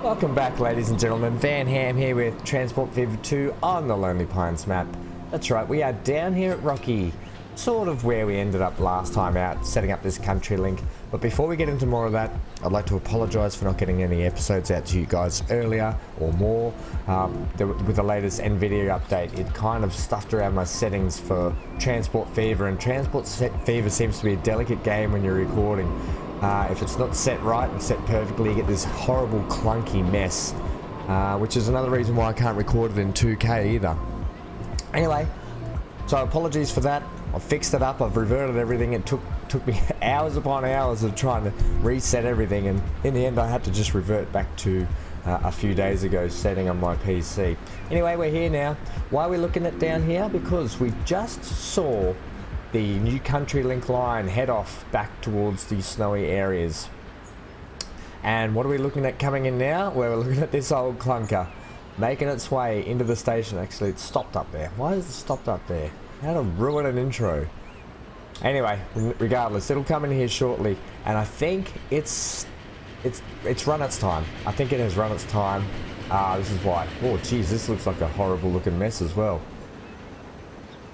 Welcome back, ladies and gentlemen. Van Ham here with Transport Fever 2 on the Lonely Pines map. That's right, we are down here at Rocky, sort of where we ended up last time out, setting up this country link. But before we get into more of that, I'd like to apologise for not getting any episodes out to you guys earlier or more. With the latest NVIDIA update, it kind of stuffed around my settings for Transport Fever, and Transport Fever seems to be a delicate game when you're recording. If it's not set right and set perfectly, you get this horrible clunky mess, which is another reason why I can't record it in 2K either. Anyway, so apologies for that. I've fixed it up, I've reverted everything. It took me hours upon hours of trying to reset everything, and in the end I had to just revert back to a few days ago setting on my PC. Anyway, we're here now. Why are we looking at down here? Because we just saw the new country link line head off back towards the snowy areas. And what are we looking at coming in now? Well, we're looking at this old clunker making its way into the station. Actually, it's stopped up there. Why is it stopped up there? How to ruin an intro. Anyway, regardless, it'll come in here shortly, and I think it's run its time. I think it has run its time. This is why. Oh geez, this looks like a horrible looking mess as well.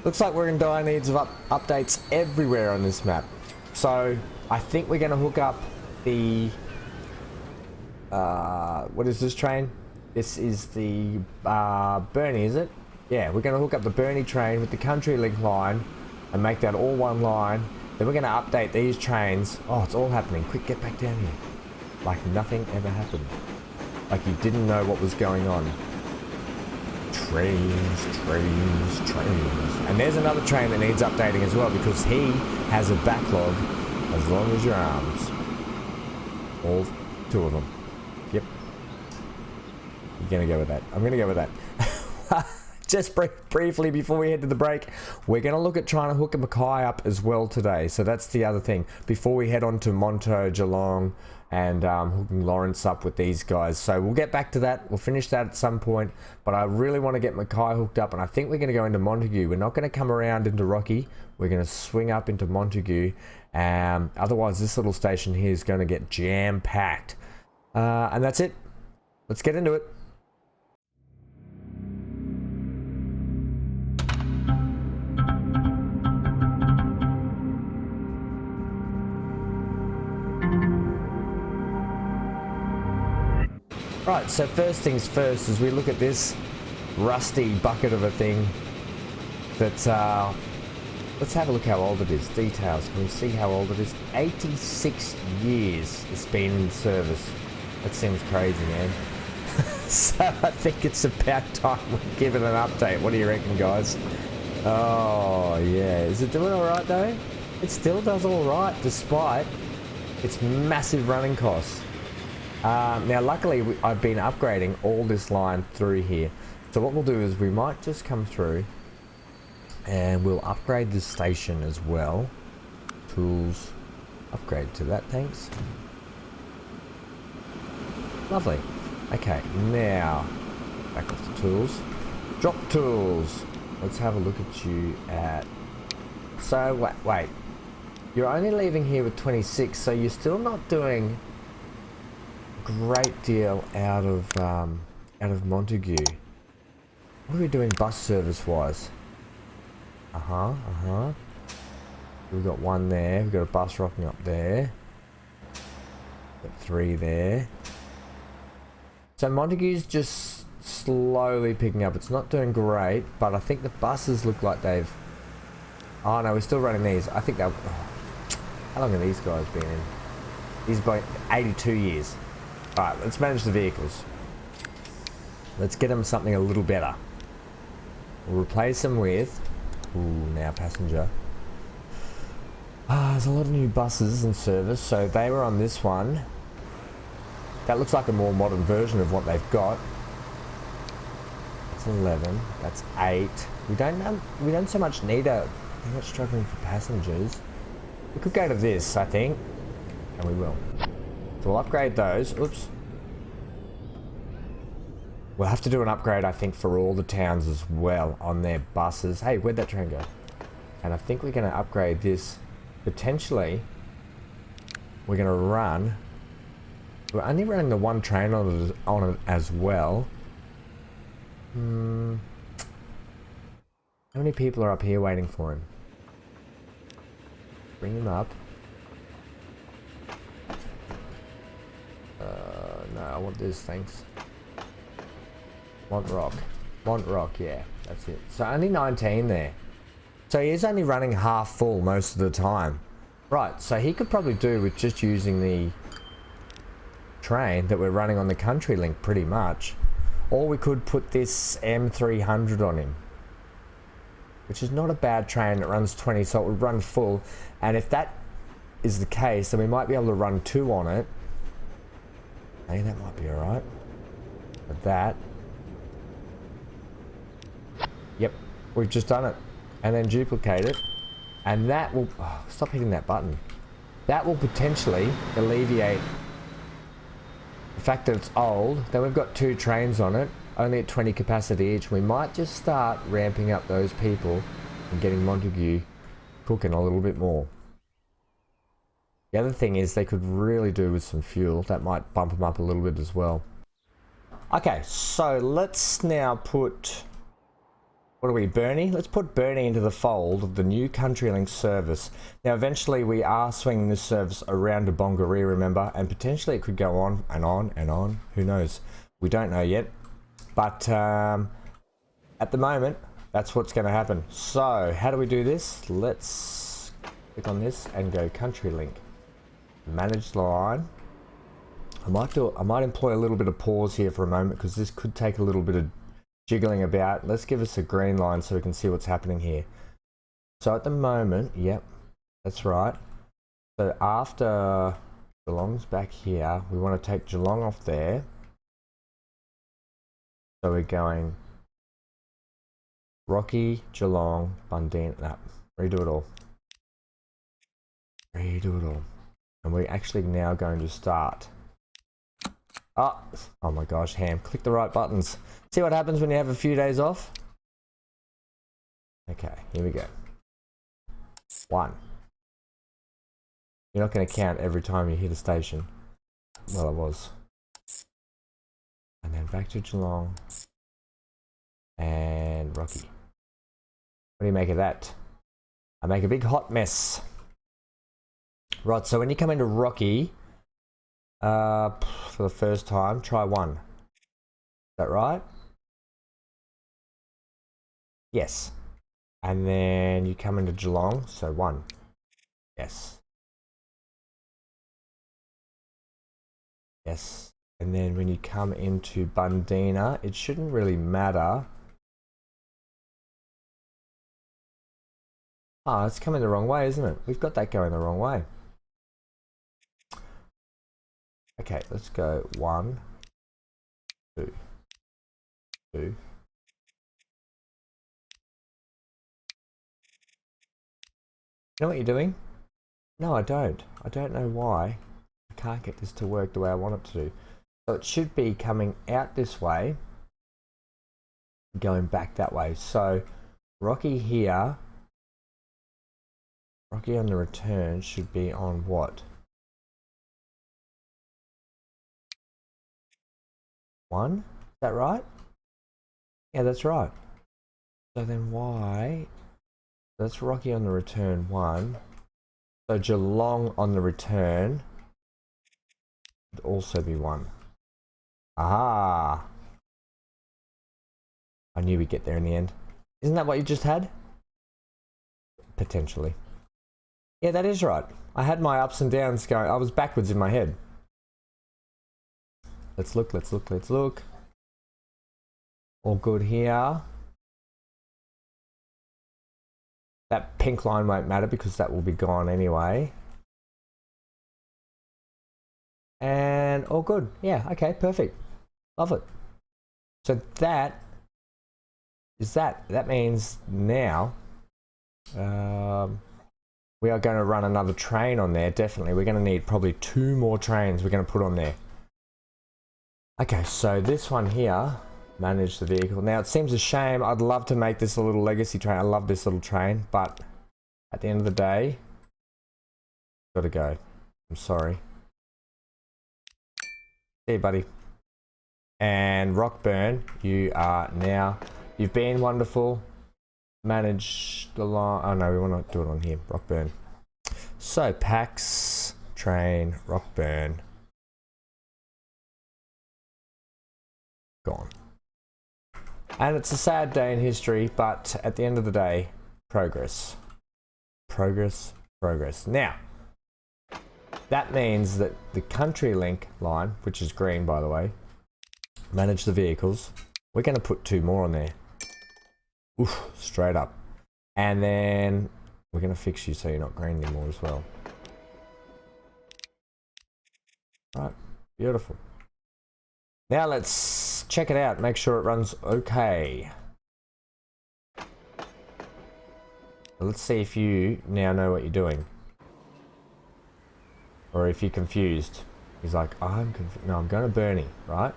Looks like we're in dire needs of updates everywhere on this map. So I think we're going to hook up the what is this train? This is the Bernie, is it? Yeah, we're going to hook up the Bernie train with the country link line and make that all one line. Then we're going to update these trains. Oh, it's all happening. Quick, get back down here. Like nothing ever happened. Like you didn't know what was going on. Trains. And there's another train that needs updating as well, because he has a backlog as long as your arms. All two of them. Yep. You're gonna go with that. I'm gonna go with that. Just briefly before we head to the break, we're going to look at trying to hook a Mackay up as well today. So that's the other thing. Before we head on to Monto, Geelong, and hooking Lawrence up with these guys. So we'll get back to that. We'll finish that at some point. But I really want to get Mackay hooked up, and I think we're going to go into Montague. We're not going to come around into Rocky. We're going to swing up into Montague. Otherwise, this little station here is going to get jam-packed. And that's it. Let's get into it. Right, so first things first, as we look at this rusty bucket of a thing that, let's have a look how old it is. Details, can we see how old it is? 86 years it's been in service. That seems crazy, man. So I think it's about time we give it an update. What do you reckon, guys? Oh, yeah. Is it doing alright, though? It still does alright, despite its massive running costs. Now luckily I've been upgrading all this line through here, so what we'll do is we might just come through and we'll upgrade this station as well. Tools, upgrade to that, thanks. Lovely. Okay, now back off the tools, drop tools. Let's have a look at you at, so wait, you're only leaving here with 26, so you're still not doing great deal out of Montague. What are we doing bus service wise? We've got one there. We've got a bus rocking up there. Got three there. So Montague's just slowly picking up. It's not doing great, but I think the buses look like they've... Oh no, we're still running these. I think they'll... How long have these guys been in? These by 82 years. Alright, let's manage the vehicles. Let's get them something a little better. We'll replace them with... Ooh, now passenger. There's a lot of new buses in service, so they were on this one. That looks like a more modern version of what they've got. That's 11. That's 8. We don't so much need a... We're not struggling for passengers. We could go to this, I think. And we will. So we'll upgrade those. Oops. We'll have to do an upgrade, I think, for all the towns as well on their buses. Hey, where'd that train go? And I think we're going to upgrade this. Potentially, we're going to run We're only running the one train on it as well. How many people are up here waiting for him? Bring him up. No, I want this, thanks. Want rock. Want rock, yeah, that's it. So only 19 there. So he is only running half full most of the time. Right, so he could probably do with just using the train that we're running on the country link pretty much. Or we could put this M300 on him, which is not a bad train. It runs 20, so it would run full. And if that is the case, then we might be able to run 2 on it. Hey, that might be alright. But that. Yep, we've just done it. And then duplicate it. And that will... Oh, stop hitting that button. That will potentially alleviate the fact that it's old. Then we've got 2 trains on it, only at 20 capacity each. We might just start ramping up those people and getting Montague cooking a little bit more. The other thing is they could really do with some fuel. That might bump them up a little bit as well. Okay, so let's now put... What are we, Bernie? Let's put Bernie into the fold of the new CountryLink service. Now, eventually we are swinging this service around to Bongaree, remember? And potentially it could go on and on and on. Who knows? We don't know yet. But at the moment, that's what's going to happen. So, how do we do this? Let's click on this and go CountryLink. Manage the line. I might employ a little bit of pause here for a moment because this could take a little bit of jiggling about. Let's give us a green line so we can see what's happening here. So at the moment, yep, that's right. So after Geelong's back here, we want to take Geelong off there. So we're going Rocky, Geelong, Bundeena. No, redo it all. Redo it all. And we're actually now going to start. Oh my gosh, Ham, click the right buttons. See what happens when you have a few days off? Okay, here we go. 1. You're not going to count every time you hit a station. Well, I was. And then back to Geelong. And Rocky. What do you make of that? I make a big hot mess. Right, so when you come into Rocky, for the first time, try 1. Is that right? Yes. And then you come into Geelong, so 1. Yes. Yes. And then when you come into Bundeena, it shouldn't really matter. Ah, it's coming the wrong way, isn't it? We've got that going the wrong way. Okay, let's go 1, 2, 2. You know what you're doing? No, I don't. I don't know why. I can't get this to work the way I want it to. So it should be coming out this way, going back that way. So Rocky here, Rocky on the return should be on what? 1? Is that right? Yeah, that's right. So then why? That's Rocky on the return 1. So Geelong on the return would also be 1. Ah! I knew we'd get there in the end. Isn't that what you just had? Potentially. Yeah, that is right. I had my ups and downs going. I was backwards in my head. Let's look, let's look, let's look. All good here. That pink line won't matter because that will be gone anyway. And all good. Yeah, okay, perfect. Love it. So that is that. That means now we are going to run another train on there, definitely. We're going to need probably 2 more trains we're going to put on there. Okay, so this one here, manage the vehicle. Now it seems a shame. I'd love to make this a little legacy train. I love this little train, but at the end of the day, gotta go. I'm sorry. See you, buddy. And Rockburn, you are now, you've been wonderful. Manage the line. Oh no, we want to do it on here. Rockburn. So Pax, train, Rockburn. Gone. And it's a sad day in history, but at the end of the day, progress. Progress, progress. Now, that means that the country link line, which is green by the way, manage the vehicles. We're going to put 2 more on there. Oof, straight up. And then we're going to fix you so you're not green anymore as well. Right, beautiful. Now let's check it out, make sure it runs okay. Let's see if you now know what you're doing. Or if you're confused. He's like, I'm confused. No, I'm going to Bernie, right?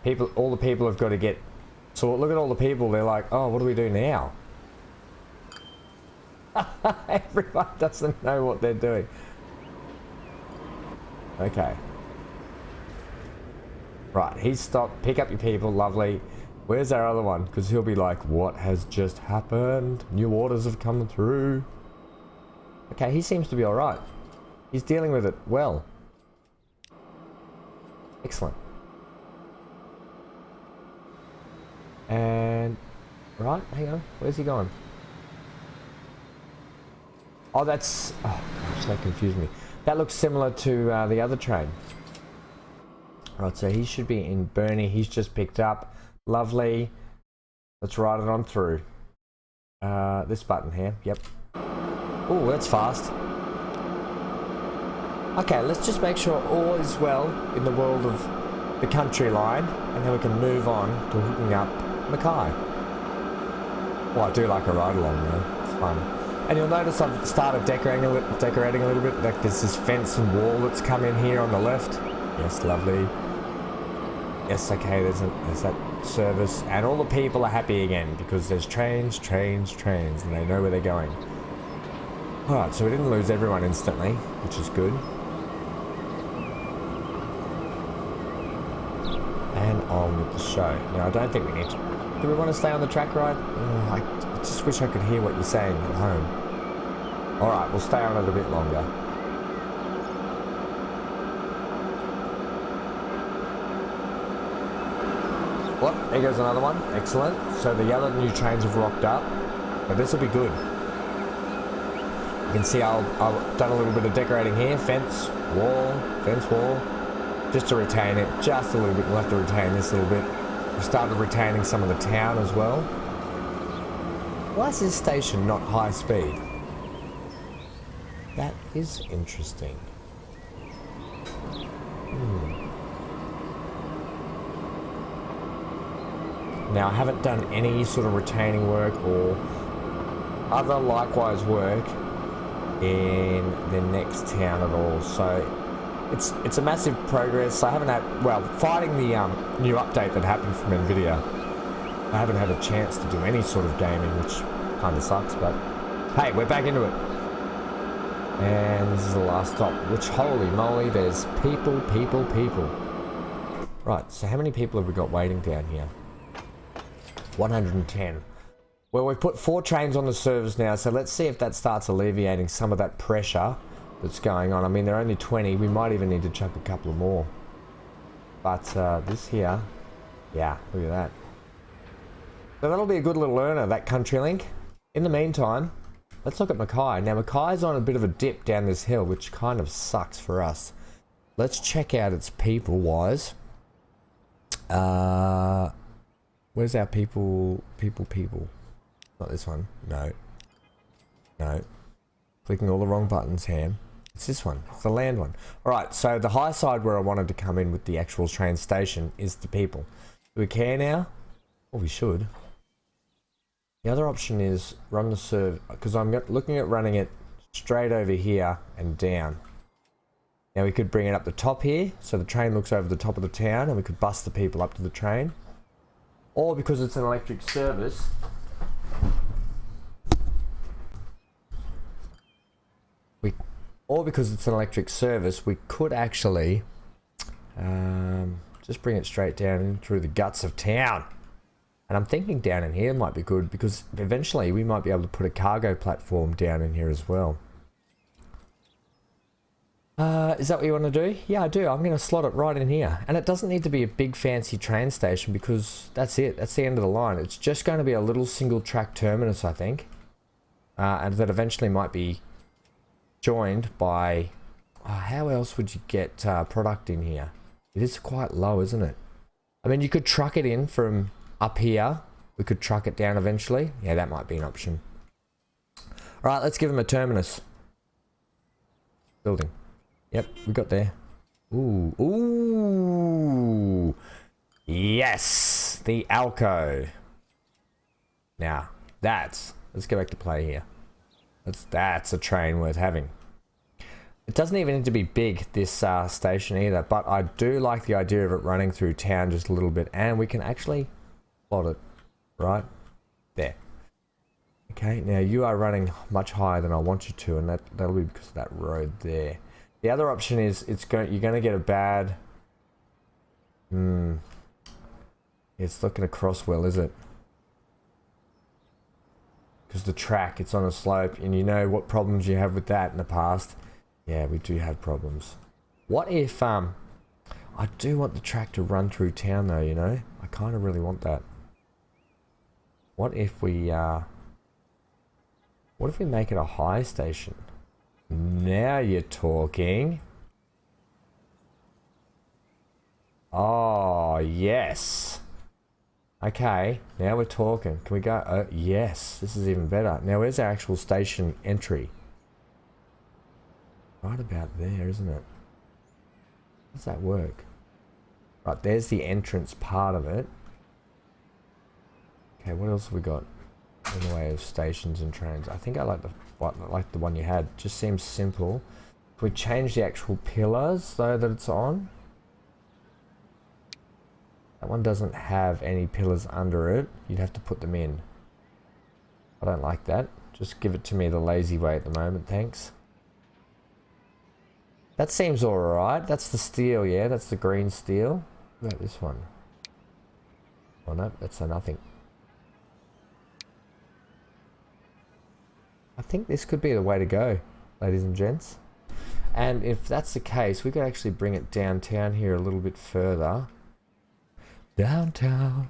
People, all the people have got to get... So look at all the people, they're like, oh, what do we do now? Everyone doesn't know what they're doing. Okay. Right, he's stopped. Pick up your people, lovely. Where's our other one? Because he'll be like, what has just happened? New orders have come through. Okay, he seems to be alright. He's dealing with it well. Excellent. And... Right, hang on. Where's he gone? Oh, that's... Oh, gosh, that confused me. That looks similar to the other train. Right, so he should be in Bernie. He's just picked up. Lovely. Let's ride it on through. This button here. Yep. Oh, that's fast. Okay, let's just make sure all is well in the world of the country line, and then we can move on to hooking up Mackay. Well, I do like a ride along though. It's fun. And you'll notice I've started decorating a little bit. Like there's this fence and wall that's come in here on the left. Yes, lovely. Yes, okay, there's that service. And all the people are happy again because there's trains, and they know where they're going. Alright, so we didn't lose everyone instantly, which is good. And on with the show. Now, I don't think we need to... Do we want to stay on the track ride? I just wish I could hear what you're saying at home. Alright, we'll stay on it a bit longer. Well, there goes another one. Excellent. So the other new trains have rocked up. But this will be good. You can see I've done a little bit of decorating here. Fence wall. Just to retain it just a little bit. We'll have to retain this a little bit. We've started retaining some of the town as well. Why is this station not high speed? That is interesting. Now I haven't done any sort of retaining work or other likewise work in the next town at all, so it's a massive progress. I haven't had, well, fighting the new update that happened from Nvidia, I haven't had a chance to do any sort of gaming, which kind of sucks, but hey, we're back into it. And this is the last stop, which, holy moly, there's people. Right, so how many people have we got waiting down here? 110. Well, we've put 4 trains on the service now, so let's see if that starts alleviating some of that pressure that's going on. I mean, they're only 20. We might even need to chuck a couple more. But this here, yeah, look at that. So that'll be a good little learner, that country link. In the meantime, let's look at Mackay. Now, Mackay's on a bit of a dip down this hill, which kind of sucks for us. Let's check out its people-wise. Where's our people? Not this one. No. Clicking all the wrong buttons, Ham. It's this one. It's the land one. Alright, so the high side where I wanted to come in with the actual train station is the people. Do we care now? Well, we should. The other option is run the serve, because I'm looking at running it straight over here and down. Now we could bring it up the top here, so the train looks over the top of the town, and we could bus the people up to the train. Or because it's an electric service, we could actually Just bring it straight down through the guts of town. And I'm thinking down in here might be good because eventually we might be able to put a cargo platform down in here as well. Is that what you want to do? Yeah, I do. I'm going to slot it right in here. And it doesn't need to be a big fancy train station because that's it. That's the end of the line. It's just going to be a little single track terminus, I think. And that eventually might be joined by... how else would you get product in here? It is quite low, isn't it? I mean, you could truck it in from up here. We could truck it down eventually. Yeah, that might be an option. All right, let's give him a terminus. Building. Yep, we got there. Ooh, ooh. Yes, the Alco. Now, let's go back to play here. That's a train worth having. It doesn't even need to be big, this station either, but I do like the idea of it running through town just a little bit, and we can actually plot it right there. Okay, now you are running much higher than I want you to, and that'll be because of that road there. The other option is you're going to get a bad... It's not going to cross well, is it? Because the track, it's on a slope, and you know what problems you have with that in the past. Yeah, we do have problems. What if... I do want the track to run through town though, you know? I kind of really want that. What if we... What if we make it a high station? Now you're talking. Oh, yes. Okay, now we're talking. Can we go? Yes, this is even better. Now, where's our actual station entry? Right about there, isn't it? How does that work? Right, there's the entrance part of it. Okay, what else have we got in the way of stations and trains? I think I like the one you had. Just seems simple. If we change the actual pillars though that it's on, that one doesn't have any pillars under it. You'd have to put them in. I don't like that. Just give it to me the lazy way at the moment, thanks. That seems alright. That's the steel, yeah, that's the green steel. What about this one? Oh no, that's a nothing. I think this could be the way to go, ladies and gents. And if that's the case, we could actually bring it downtown here a little bit further. Downtown.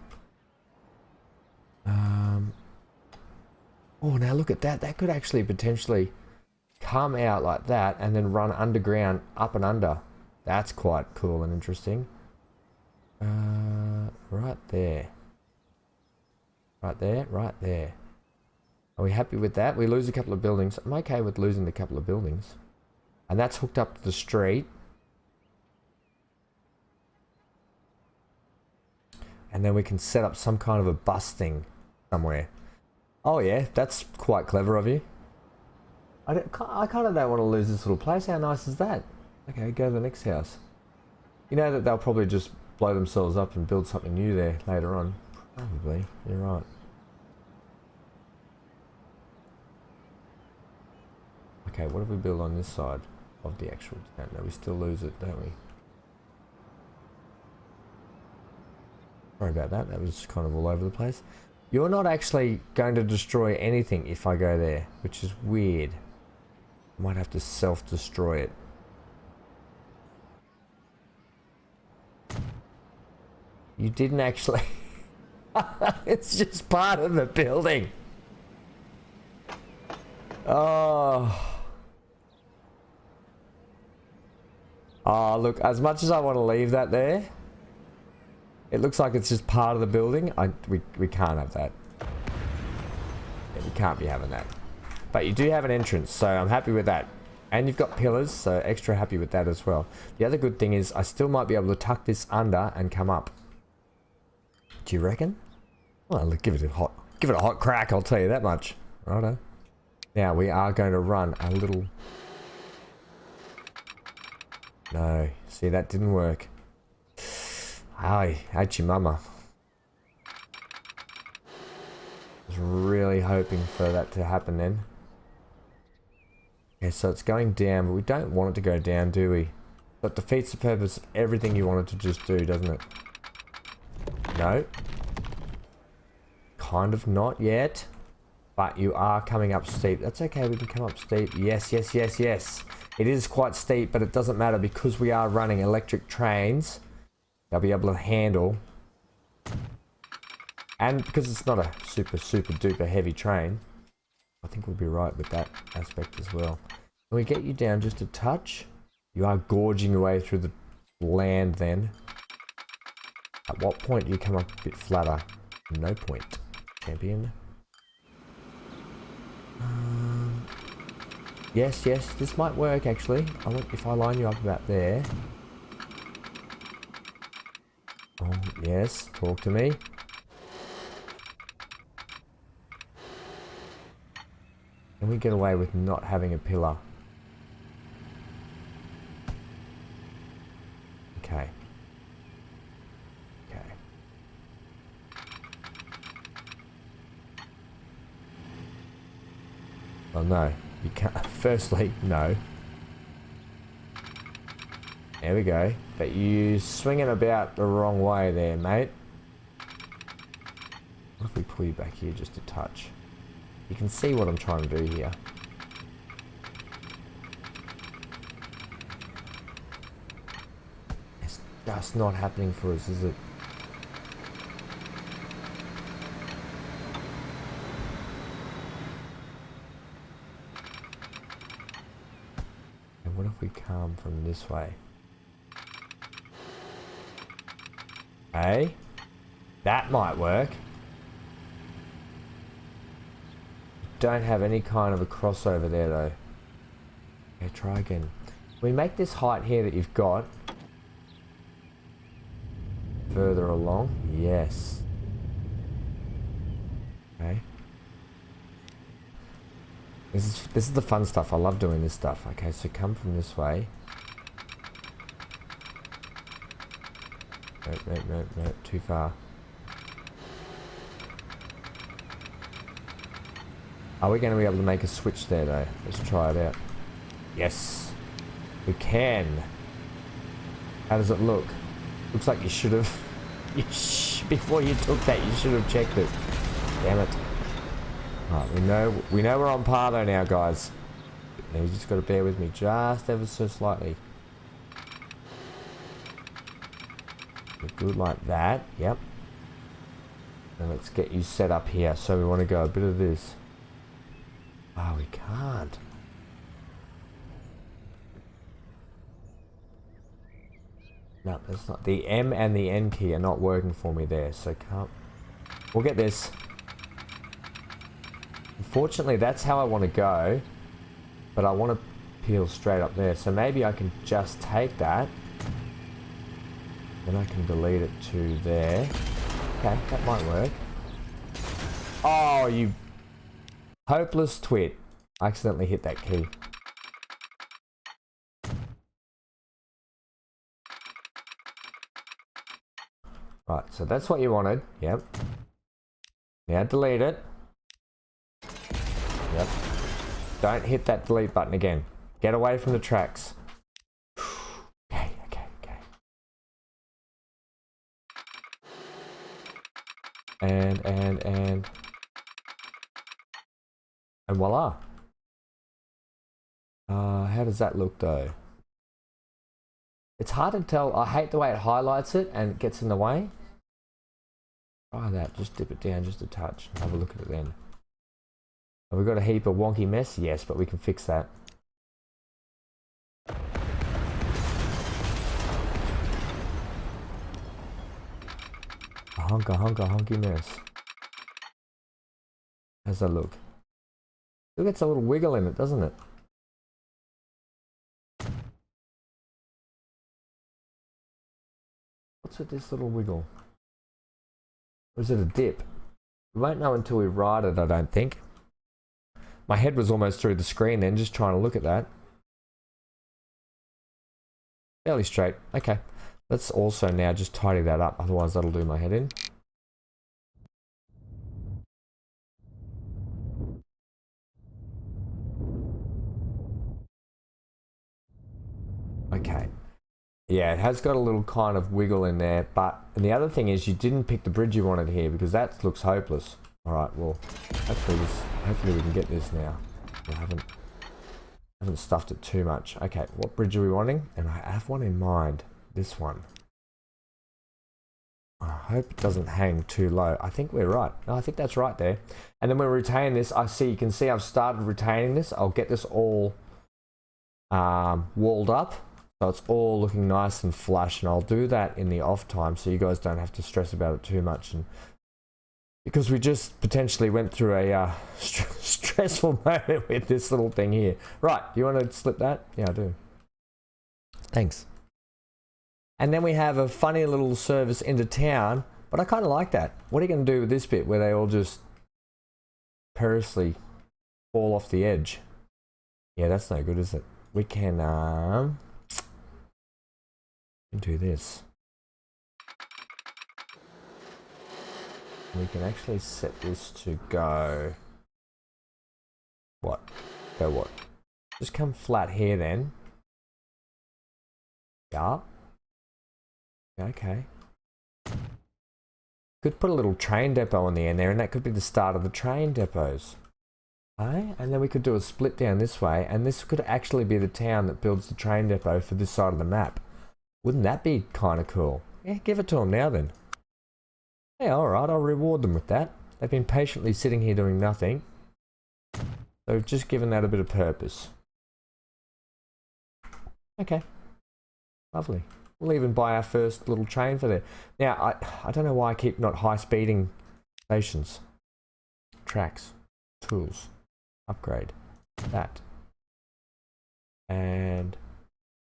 Oh, now look at that. That could actually potentially come out like that and then run underground up and under. That's quite cool and interesting. Right there. Right there, right there. Are we happy with that? We lose a couple of buildings. I'm okay with losing a couple of buildings. And that's hooked up to the street. And then we can set up some kind of a bus thing somewhere. Oh yeah, that's quite clever of you. I kind of don't want to lose this little place. How nice is that? Okay, go to the next house. You know that they'll probably just blow themselves up and build something new there later on. Probably, you're right. Okay, what if we build on this side of the actual town? No, we still lose it, don't we? Sorry about that. That was kind of all over the place. You're not actually going to destroy anything if I go there, which is weird. I might have to self-destroy it. You didn't actually... It's just part of the building. Oh... Oh, look, as much as I want to leave that there, it looks like it's just part of the building. We can't have that. Yeah, we can't be having that. But you do have an entrance, so I'm happy with that. And you've got pillars, so extra happy with that as well. The other good thing is I still might be able to tuck this under and come up. Do you reckon? Well, look, give it a hot crack, I'll tell you that much. Righto. Now we are going to run a little... No, see, that didn't work. Hi, how'd your mama? I was really hoping for that to happen then. Okay, so it's going down, but we don't want it to go down, do we? That defeats the purpose of everything you wanted to just do, doesn't it? No. Kind of not yet. But you are coming up steep. That's okay, we can come up steep. Yes, yes, yes, yes. It is quite steep, but it doesn't matter because we are running electric trains. They'll be able to handle. And because it's not a super duper heavy train, I think we'll be right with that aspect as well. Can we get you down just a touch? You are gorging your way through the land then. At what point do you come up a bit flatter? No point, champion. Yes, yes, this might work actually. If I line you up about there. Oh, yes, talk to me. Can we get away with not having a pillar? Okay. Okay. Well, no. You can't. Firstly, no. There we go. But you swinging about the wrong way there, mate. What if we pull you back here just a touch? You can see what I'm trying to do here. It's just not happening for us, is it? And what if we come from this way? Hey, that might work. Don't have any kind of a crossover there though. Okay, try again. We make this height here that you've got further along. Yes. Okay. This is the fun stuff. I love doing this stuff. Okay, so come from this way. No, too far. Are we going to be able to make a switch there though? Let's try it out. Yes, we can. How does it look? Looks like you should have. Before you took that, you should have checked it. Damn it. Alright, we know we're on par though now, guys. Now you just got to bear with me just ever so slightly. Good like that. Yep. And let's get you set up here. So we want to go a bit of this. Oh, we can't. No, that's not. The M and the N key are not working for me there, so can't. We'll get this. Unfortunately, that's how I want to go, but I want to peel straight up there. So maybe I can just take that, then I can delete it to there. Okay, that might work. Oh, you hopeless twit. I accidentally hit that key. Right, so that's what you wanted. Yep. Now delete it. Yep. Don't hit that delete button again. Get away from the tracks. Okay. And voila. How does that look though? It's hard to tell. I hate the way it highlights it and it gets in the way. Try that. Just dip it down just a touch and have a look at it then. Have we got a heap of wonky mess? Yes, but we can fix that. A honky mess. How's that look? It gets a little wiggle in it, doesn't it? What's with this little wiggle? Or is it a dip? We won't know until we ride it, I don't think. My head was almost through the screen then, just trying to look at that. Fairly straight. Okay. Let's also now just tidy that up, otherwise that'll do my head in. Okay. Yeah, it has got a little kind of wiggle in there, and the other thing is you didn't pick the bridge you wanted here because that looks hopeless. All right, well, hopefully we can get this now. I haven't stuffed it too much. Okay, what bridge are we wanting? And I have one in mind. This one. I hope it doesn't hang too low. I think we're right. No, I think that's right there. And then we'll retain this. You can see I've started retaining this. I'll get this all walled up. So it's all looking nice and flush. And I'll do that in the off time so you guys don't have to stress about it too much. And because we just potentially went through a stressful moment with this little thing here. Right, you want to slip that? Yeah, I do. Thanks. And then we have a funny little service into town, but I kind of like that. What are you going to do with this bit where they all just perilously fall off the edge? Yeah, that's no good, is it? We can do this. We can actually set this to go. What? Go what? Just come flat here then. Yeah. Okay. Could put a little train depot on the end there, and that could be the start of the train depots. Okay? And then we could do a split down this way, and this could actually be the town that builds the train depot for this side of the map. Wouldn't that be kind of cool? Yeah, give it to them now then. Yeah, alright, I'll reward them with that. They've been patiently sitting here doing nothing. So we've just given that a bit of purpose. Okay. Lovely. We'll even buy our first little train for there. Now, I don't know why I keep not high speeding stations. Tracks. Tools. Upgrade. That. And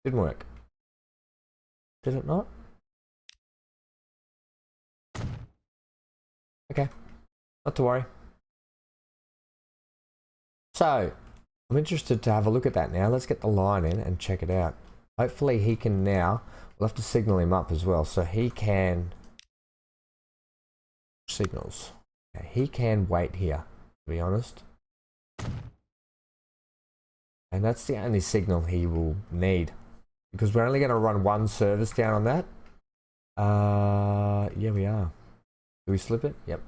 didn't work. Did it not? Okay. Not to worry. So, I'm interested to have a look at that now. Let's get the line in and check it out. Hopefully he can now, we'll have to signal him up as well, so he can, signals. Okay, he can wait here, to be honest. And that's the only signal he will need, because we're only going to run one service down on that. Yeah, we are. Do we slip it? Yep.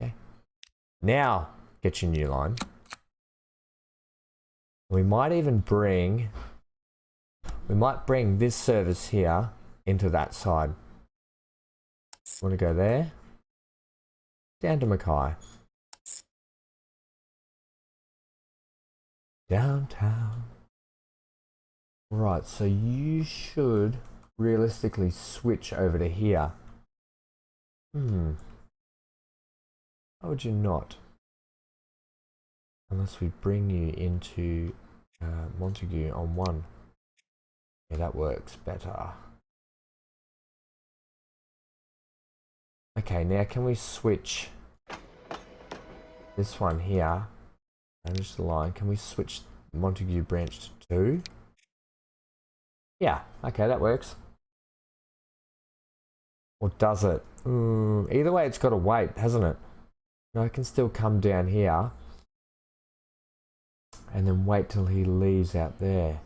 Okay. Now, get your new line. We might even bring... We might bring this service here into that side. Want to go there? Down to Mackay. Downtown. Right, so you should realistically switch over to here. How would you not? Unless we bring you into Montague on one. Yeah, that works better. Okay, now can we switch this one here? Manage the line. Can we switch Montague branch to 2? Yeah, okay, that works. Or does it? Either way, it's got to wait, hasn't it? No, I can still come down here and then wait till he leaves out there.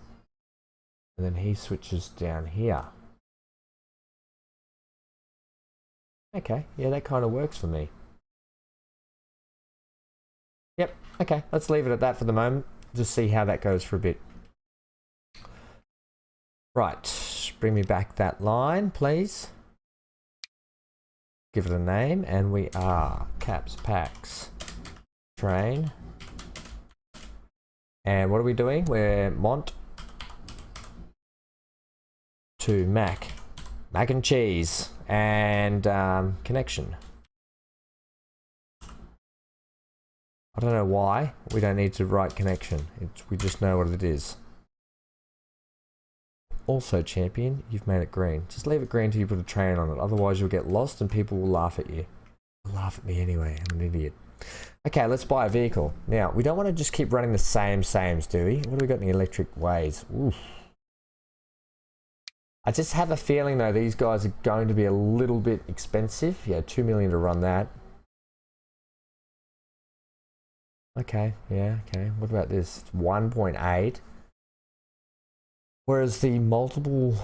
And then he switches down here. Okay, yeah, that kind of works for me. Yep, okay, let's leave it at that for the moment. Just see how that goes for a bit. Right, bring me back that line, please. Give it a name, and we are Caps Packs Train. And what are we doing? We're Mont to Mac and cheese, and connection. I don't know why we don't need to write connection. We just know what it is. Also, champion, you've made it green. Just leave it green till you put a train on it. Otherwise, you'll get lost and people will laugh at you. They'll laugh at me anyway. I'm an idiot. Okay, let's buy a vehicle. Now, we don't want to just keep running the sames, do we? What do we got in the electric ways? Oof. I just have a feeling, though, these guys are going to be a little bit expensive. Yeah, 2 million to run that. Okay, yeah, okay. What about this? It's 1.8. Whereas the multiple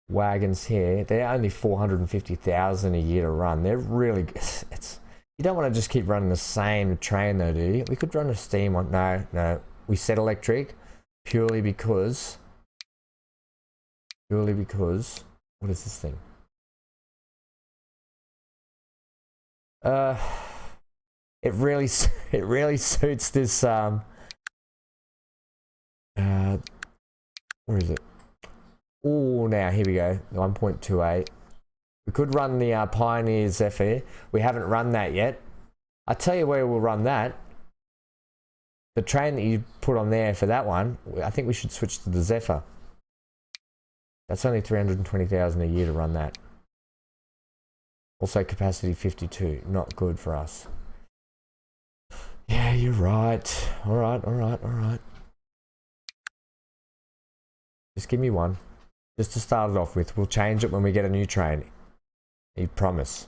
wagons here. They're only 450,000 a year to run. They're really, it's, you don't want to just keep running the same train though, do you? We could run a steam one. No, we said electric purely because, what is this thing? It really suits this, where is it? Oh, now here we go, 1.28. We could run the Pioneer Zephyr. We haven't run that yet. I tell you where we'll run that. The train that you put on there for that one, I think we should switch to the Zephyr. That's only 320,000 a year to run that. Also capacity 52, not good for us. Yeah, you're right. Alright. Just give me one. Just to start it off with. We'll change it when we get a new train. You promise.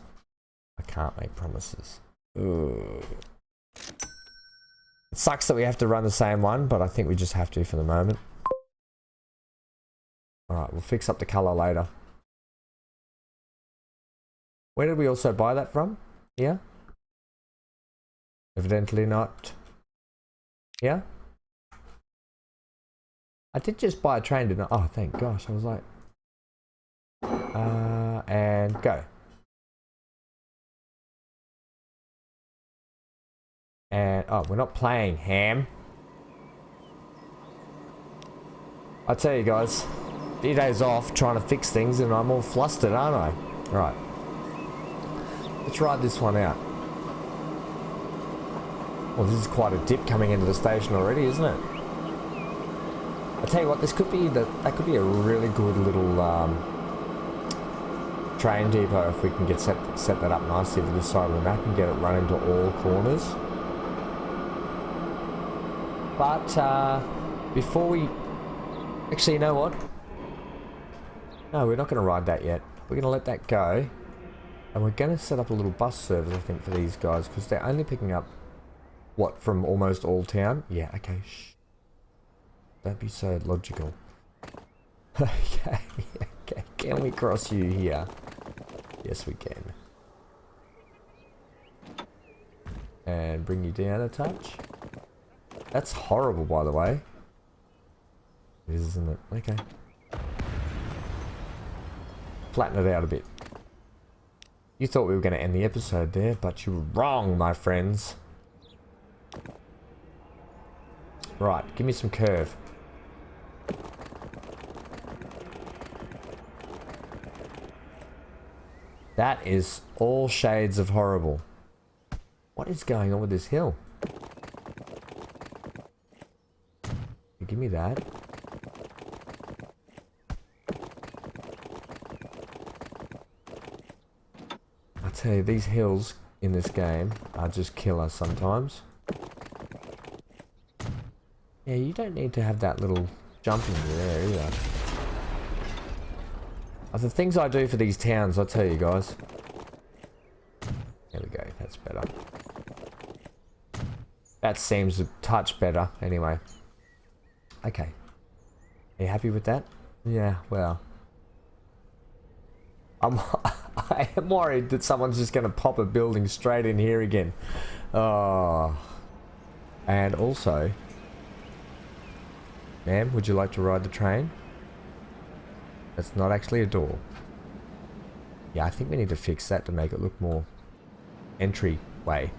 I can't make promises. Ugh. It sucks that we have to run the same one, but I think we just have to for the moment. Alright, we'll fix up the colour later. Where did we also buy that from? Here? Evidently not. Here? I did just buy a train, didn't I? Oh, thank gosh. I was like... and go. And... oh, we're not playing, ham. I tell you guys, a few days off trying to fix things and I'm all flustered, aren't I? Right. Let's ride this one out. Well, this is quite a dip coming into the station already, isn't it? I tell you what, this could be that could be a really good little train depot if we can get set that up nicely for this side of the map and get it running to all corners. But before we actually, you know what? No, we're not going to ride that yet. We're going to let that go, and we're going to set up a little bus service, I think, for these guys because they're only picking up what from almost all town. Yeah, okay. Shh. Don't be so logical. Okay, okay. Can we cross you here? Yes, we can. And bring you down a touch. That's horrible, by the way. It is, isn't it? Okay. Flatten it out a bit. You thought we were going to end the episode there, but you were wrong, my friends. Right, give me some curve. That is all shades of horrible. What is going on with this hill? Give me that. I tell you, these hills in this game are just killer sometimes. Yeah, you don't need to have that little jump in there either. The things I do for these towns, I'll tell you guys. There we go, that's better. That seems a touch better, anyway. Okay. Are you happy with that? Yeah, well. I am worried that someone's just going to pop a building straight in here again. Oh. And also... ma'am, would you like to ride the train? That's not actually a door. Yeah, I think we need to fix that to make it look more entryway.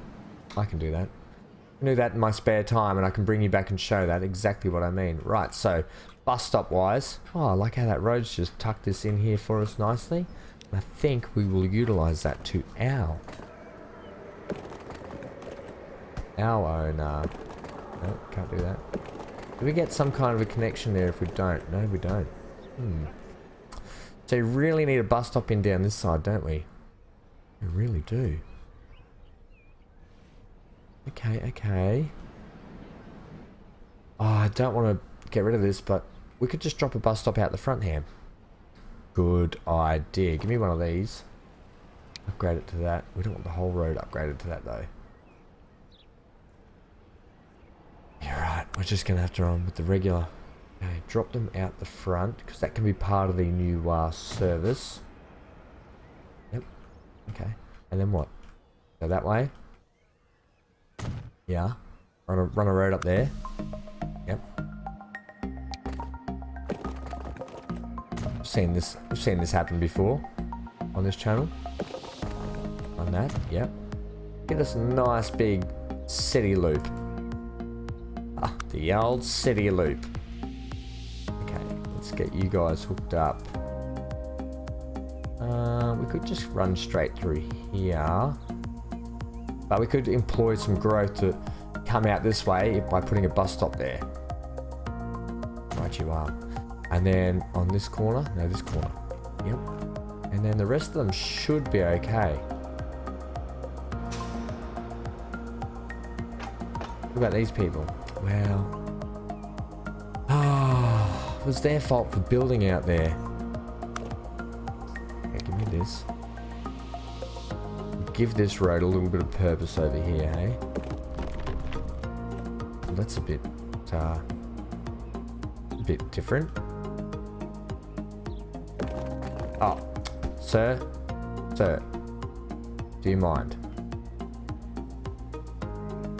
I can do that. I can do that in my spare time and I can bring you back and show that exactly what I mean. Right, so bus stop wise. Oh, I like how that road's just tucked this in here for us nicely. I think we will utilize that to our own... no, can't do that. Do we get some kind of a connection there if we don't? No, we don't. So you really need a bus stop in down this side, don't we? We really do. Okay, okay. Oh, I don't want to get rid of this, but we could just drop a bus stop out the front here. Good idea. Give me one of these. Upgrade it to that. We don't want the whole road upgraded to that, though. You're right. We're just going to have to run with the regular Okay, drop them out the front, because that can be part of the new service. Yep. Okay. And then what? Go that way. Yeah. Run a road up there. Yep. We've seen this happen before on this channel. On that, yep. Get us a nice big city loop. Ah, the old city loop. Okay, let's get you guys hooked up. We could just run straight through here. But we could employ some growth to come out this way by putting a bus stop there. Right you are. And then on this corner, no, this corner. Yep. And then the rest of them should be okay. What about these people? Well, it was their fault for building out there. Okay, give me this. Give this road a little bit of purpose over here, hey? Well, that's a bit different. Oh, sir, do you mind?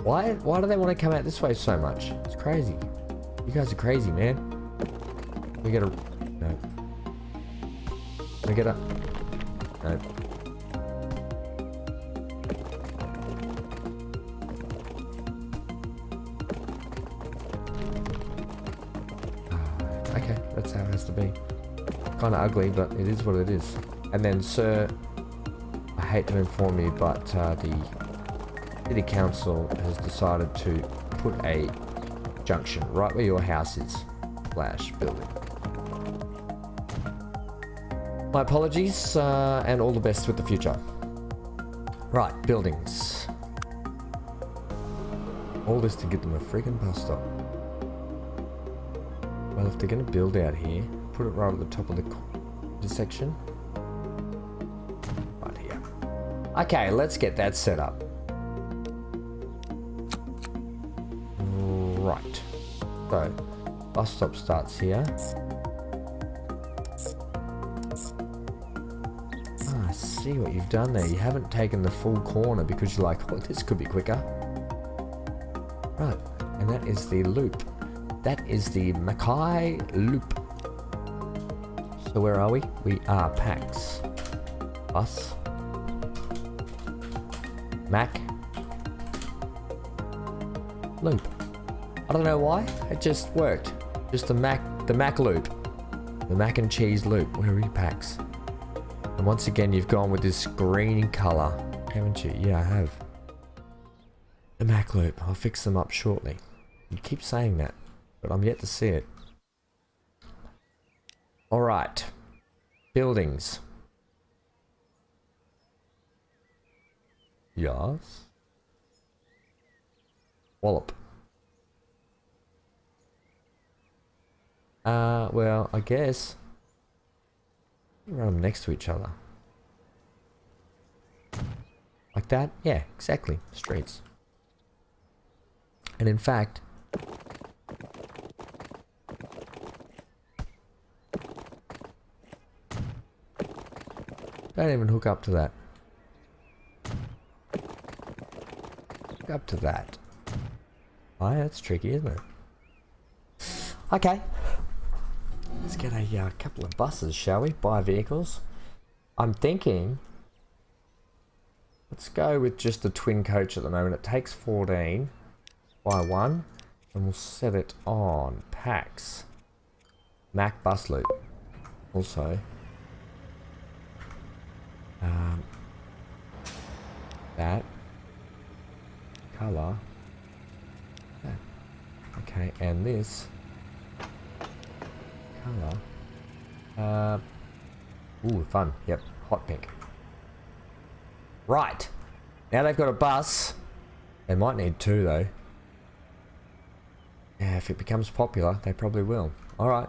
Why do they want to come out this way so much? It's crazy. You guys are crazy, man. We gotta... No. We gotta... No. Okay, that's how it has to be. Kind of ugly, but it is what it is. And then, sir, I hate to inform you, but the City Council has decided to put a junction right where your house is, / building. My apologies, and all the best with the future. Right, buildings. All this to get them a freaking bus stop. Well, if they're going to build out here, put it right at the top of the section. Right here. Okay, let's get that set up. Right. So, bus stop starts here. Ah, I see what you've done there. You haven't taken the full corner because you're like, oh, this could be quicker. Right, and that is the loop. That is the Mackay loop. So where are we? We are PAX. Bus. Mac. Loop. I don't know why. It just worked. Just the Mac loop. The mac and cheese loop. Where are you, PAX? And once again, you've gone with this green color, haven't you? Yeah, I have. The Mac loop. I'll fix them up shortly. You keep saying that, but I'm yet to see it. Alright. Buildings. Yes. Wallop. Well, I guess run them next to each other. Like that? Yeah, exactly. Streets. And in fact, don't even hook up to that. Hook up to that. Oh, that's tricky, isn't it? Okay. Let's get a couple of buses, shall we? Buy vehicles. I'm thinking, let's go with just the twin coach at the moment. It takes 14. Buy one, and we'll set it on PAX. Mac bus loop. Also, that color. That. Okay, and this color. Ooh, fun. Yep, hot pink. Right. Now they've got a bus. They might need two though. Yeah, if it becomes popular, they probably will. Alright.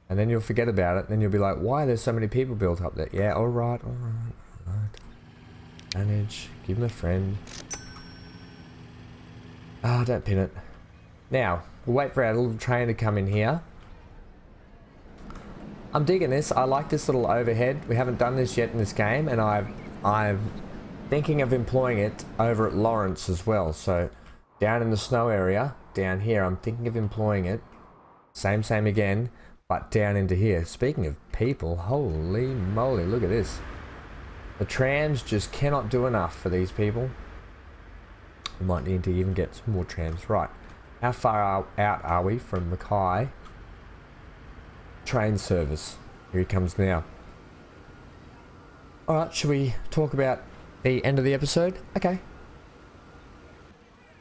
And then you'll forget about it. Then you'll be like, why are there so many people built up there? Yeah, alright. Manage. Give them a friend. Ah, don't pin it. Now, we'll wait for our little train to come in here. I'm digging this. I like this little overhead. We haven't done this yet in this game, and I'm thinking of employing it over at Lawrence as well. So down in the snow area, down here, I'm thinking of employing it. Same again, but down into here. Speaking of people, holy moly, look at this. The trams just cannot do enough for these people. We might need to even get some more trams. Right, how far out are we from Mackay train service? Here he comes now. Alright, should we talk about the end of the episode? Okay.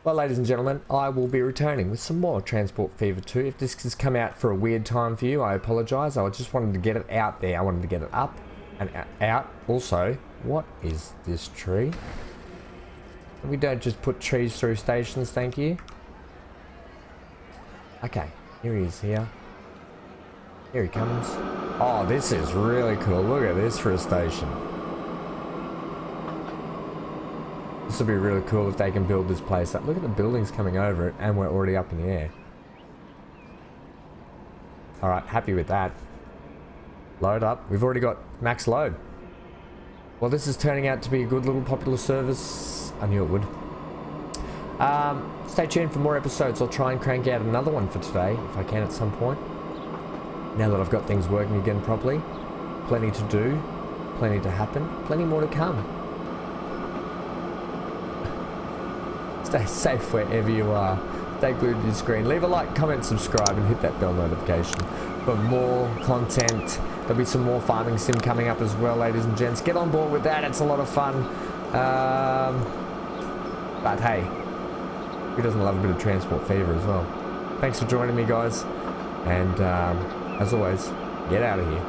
Well, ladies and gentlemen, I will be returning with some more Transport Fever 2. If this has come out for a weird time for you, I apologise. I just wanted to get it out there. I wanted to get it up and out. Also, what is this tree? We don't just put trees through stations, thank you. Okay, here he is here. Here he comes. Oh, this is really cool. Look at this for a station. This would be really cool if they can build this place up. Look at the buildings coming over it, and we're already up in the air. Alright, happy with that. Load up. We've already got max load. Well, this is turning out to be a good little popular service. I knew it would. Stay tuned for more episodes. I'll try and crank out another one for today, if I can at some point. Now that I've got things working again properly. Plenty to do. Plenty to happen. Plenty more to come. Stay safe wherever you are. Stay glued to your screen. Leave a like, comment, subscribe, and hit that bell notification for more content. There'll be some more farming sim coming up as well, ladies and gents. Get on board with that. It's a lot of fun. But hey, who doesn't love a bit of Transport Fever as well? Thanks for joining me, guys. And as always, get out of here.